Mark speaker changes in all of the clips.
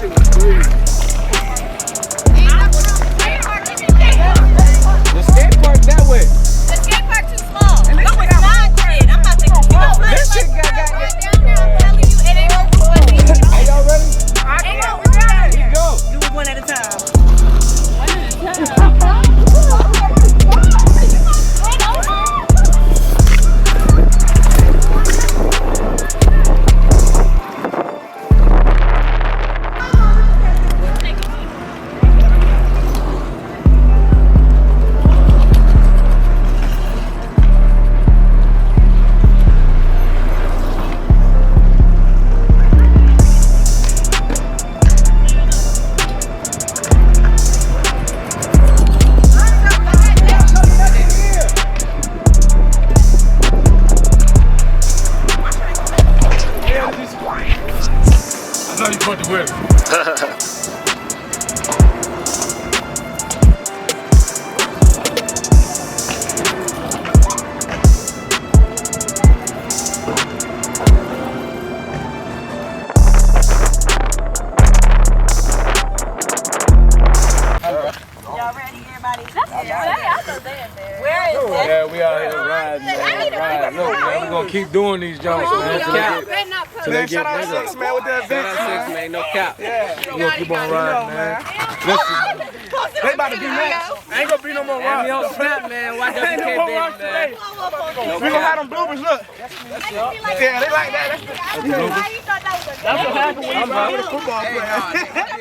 Speaker 1: shit was crazy.
Speaker 2: The skate park that way.
Speaker 3: The skate park too small. No, it's not, kid. I'm about to give a
Speaker 1: This shit got
Speaker 3: right down there. I'm telling you, it ain't gonna do what it needs.
Speaker 2: Are y'all ready?
Speaker 3: Ain't gonna do it.
Speaker 2: Here we go.
Speaker 3: Do it one at a time.
Speaker 1: I know you put the whip.
Speaker 3: Y'all ready, everybody? Where is that?
Speaker 1: Yeah, we out here riding, man. Look, man, we're gonna keep doing these jumps, man. Till they get bigger.
Speaker 2: Six, man, with the event, man. Man, no cap.
Speaker 1: We're gonna keep on riding, man. Listen,
Speaker 2: They about to be next.
Speaker 1: ain't gonna be no more
Speaker 2: And we
Speaker 1: rocks.
Speaker 2: on snap, man. Why don't
Speaker 1: Ain't
Speaker 2: you
Speaker 1: no
Speaker 2: care,
Speaker 1: more
Speaker 2: baby,
Speaker 1: rocks
Speaker 2: man?
Speaker 1: today.
Speaker 2: We gonna have them bloopers, look. Yeah, they like that.
Speaker 3: Why you thought that was a
Speaker 2: That's what happened when you ride with a football player.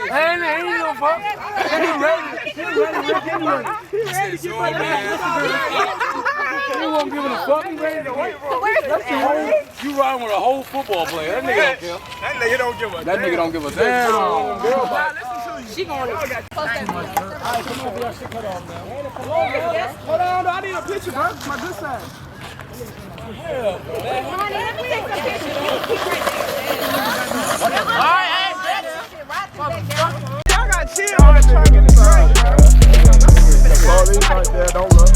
Speaker 1: Ain't no fuck. You ready to get ready. You won't give a fuck. You ready to wait, bro. You riding with a whole football player. That nigga don't care.
Speaker 2: That nigga don't give a
Speaker 1: That nigga don't give a damn.
Speaker 3: She gonna
Speaker 1: Alright, come over here. Shit cut off, man. Hold on, I need a picture, bro. My good side.
Speaker 3: Alright,
Speaker 2: Y'all got chill on the truck in the drink, bro.
Speaker 1: All these right there, don't look.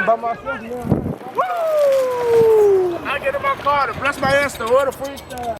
Speaker 2: By myself, man. Woo! I get in my car to bless my ass to order freestyle.